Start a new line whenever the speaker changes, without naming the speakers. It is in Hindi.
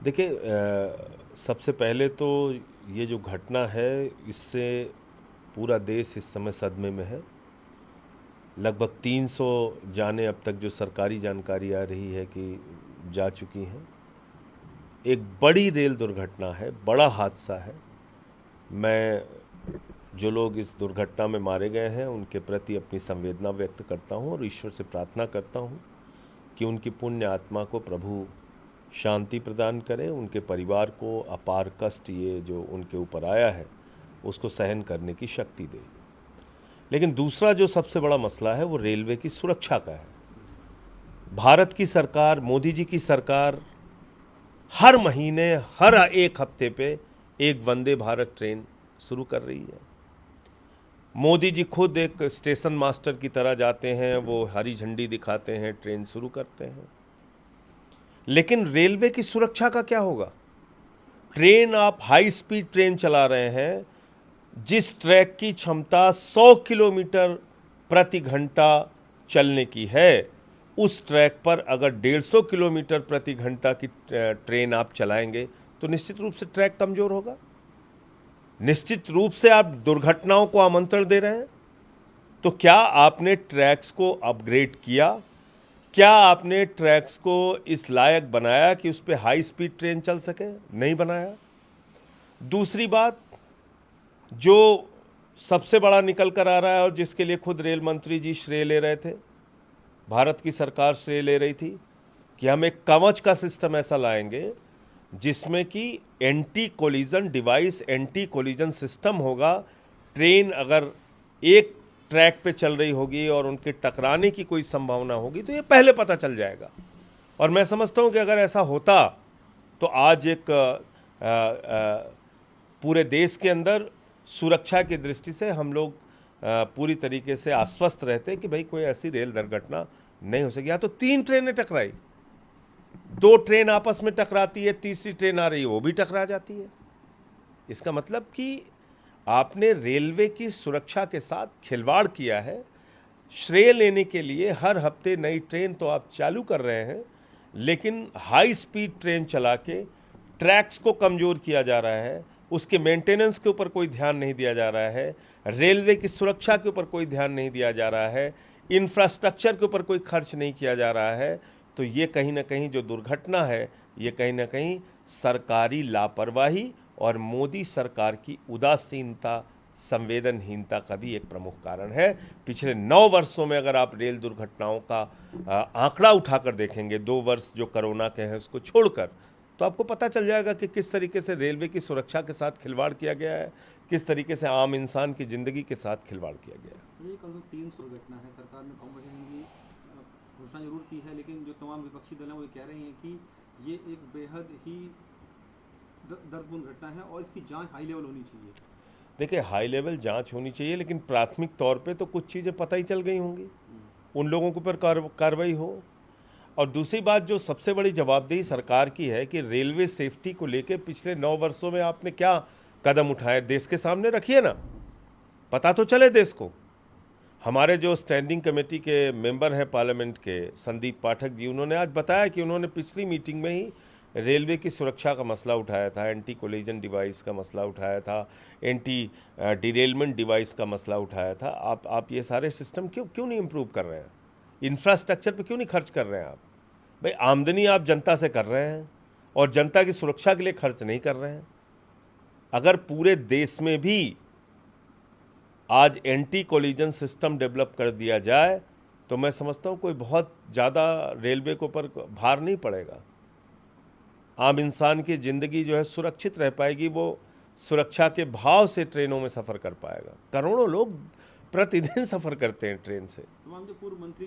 देखिए, सबसे पहले तो ये जो घटना है इससे पूरा देश इस समय सदमे में है। लगभग 300 जानें अब तक जो सरकारी जानकारी आ रही है कि जा चुकी हैं। एक बड़ी रेल दुर्घटना है, बड़ा हादसा है। मैं जो लोग इस दुर्घटना में मारे गए हैं उनके प्रति अपनी संवेदना व्यक्त करता हूं और ईश्वर से प्रार्थना करता हूं कि उनकी पुण्य आत्मा को प्रभु शांति प्रदान करें, उनके परिवार को अपार कष्ट ये जो उनके ऊपर आया है उसको सहन करने की शक्ति दे। लेकिन दूसरा जो सबसे बड़ा मसला है वो रेलवे की सुरक्षा का है। भारत की सरकार, मोदी जी की सरकार हर महीने, हर एक हफ्ते पे एक वंदे भारत ट्रेन शुरू कर रही है। मोदी जी खुद एक स्टेशन मास्टर की तरह जाते हैं, वो हरी झंडी दिखाते हैं, ट्रेन शुरू करते हैं। लेकिन रेलवे की सुरक्षा का क्या होगा? ट्रेन, आप हाई स्पीड ट्रेन चला रहे हैं, जिस ट्रैक की क्षमता 100 किलोमीटर प्रति घंटा चलने की है, उस ट्रैक पर अगर 150 किलोमीटर प्रति घंटा की ट्रेन आप चलाएंगे तो निश्चित रूप से ट्रैक कमजोर होगा। निश्चित रूप से आप दुर्घटनाओं को आमंत्रण दे रहे हैं। तो क्या आपने ट्रैक्स को अपग्रेड किया? क्या आपने ट्रैक्स को इस लायक बनाया कि उस पर हाई स्पीड ट्रेन चल सके? नहीं बनाया। दूसरी बात जो सबसे बड़ा निकल कर आ रहा है और जिसके लिए खुद रेल मंत्री जी श्रेय ले रहे थे, भारत की सरकार श्रेय ले रही थी कि हम एक कवच का सिस्टम ऐसा लाएंगे जिसमें कि anti collision device, anti collision system होगा। ट्रेन अगर एक ट्रैक पे चल रही होगी और उनके टकराने की कोई संभावना होगी तो ये पहले पता चल जाएगा। और मैं समझता हूं कि अगर ऐसा होता तो आज एक पूरे देश के अंदर सुरक्षा की दृष्टि से हम लोग पूरी तरीके से आश्वस्त रहते कि भाई कोई ऐसी रेल दुर्घटना नहीं हो सकी। या तो 3 ट्रेनें टकराई, 2 ट्रेन आपस में टकराती है, तीसरी ट्रेन आ रही है वो भी टकरा जाती है। इसका मतलब कि आपने रेलवे की सुरक्षा के साथ खिलवाड़ किया है। श्रेय लेने के लिए हर हफ्ते नई ट्रेन तो आप चालू कर रहे हैं, लेकिन हाई स्पीड ट्रेन चला के ट्रैक्स को कमज़ोर किया जा रहा है, उसके मेंटेनेंस के ऊपर कोई ध्यान नहीं दिया जा रहा है, रेलवे की सुरक्षा के ऊपर कोई ध्यान नहीं दिया जा रहा है, इंफ्रास्ट्रक्चर के ऊपर कोई खर्च नहीं किया जा रहा है। तो ये कहीं ना कहीं जो दुर्घटना है ये कहीं ना कहीं सरकारी लापरवाही और मोदी सरकार की उदासीनता, संवेदनहीनता का भी एक प्रमुख कारण है। पिछले 9 वर्षों में अगर आप रेल दुर्घटनाओं का आंकड़ा उठाकर देखेंगे, 2 वर्ष जो कोरोना के हैं उसको छोड़कर, तो आपको पता चल जाएगा कि किस तरीके से रेलवे की सुरक्षा के साथ खिलवाड़ किया गया है, किस तरीके से आम इंसान की ज़िंदगी के साथ खिलवाड़ किया गया है।
ये कल 300 घटना है। सरकार ने कॉम्पनसेशन की घोषणा जरूर की है, लेकिन जो तमाम विपक्षी दल हैं वो कह रहे हैं कि ये एक बेहद ही दर्दपूर्ण घटना है और इसकी जांच हाई लेवल होनी चाहिए।
देखिए, हाई लेवल जांच होनी चाहिए, लेकिन प्राथमिक तौर पे तो कुछ चीज़ें पता ही चल गई होंगी, उन लोगों के ऊपर कार्रवाई हो। और दूसरी बात जो सबसे बड़ी जवाबदेही सरकार की है कि रेलवे सेफ्टी को लेके पिछले 9 वर्षों में आपने क्या कदम उठाए, देश के सामने रखिए ना, पता तो चले देश को। हमारे जो स्टैंडिंग कमेटी के मेंबर हैं पार्लियामेंट के, संदीप पाठक जी, उन्होंने आज बताया कि उन्होंने पिछली मीटिंग में ही रेलवे की सुरक्षा का मसला उठाया था, एंटी कोलिजन डिवाइस का मसला उठाया था, एंटी डिरेलमेंट डिवाइस का मसला उठाया था। आप ये सारे सिस्टम क्यों नहीं इम्प्रूव कर रहे हैं? इंफ्रास्ट्रक्चर पे क्यों नहीं खर्च कर रहे हैं आप? भाई, आमदनी आप जनता से कर रहे हैं और जनता की सुरक्षा के लिए खर्च नहीं कर रहे हैं। अगर पूरे देश में भी आज एंटी कोलिजन सिस्टम डेवलप कर दिया जाए तो मैं समझता हूँ कोई बहुत ज़्यादा रेलवे के ऊपर भार नहीं पड़ेगा। आम इंसान की ज़िंदगी जो है सुरक्षित रह पाएगी, वो सुरक्षा के भाव से ट्रेनों में सफ़र कर पाएगा। करोड़ों लोग प्रतिदिन सफ़र करते हैं ट्रेन से।
तमाम जो पूर्व मंत्री भी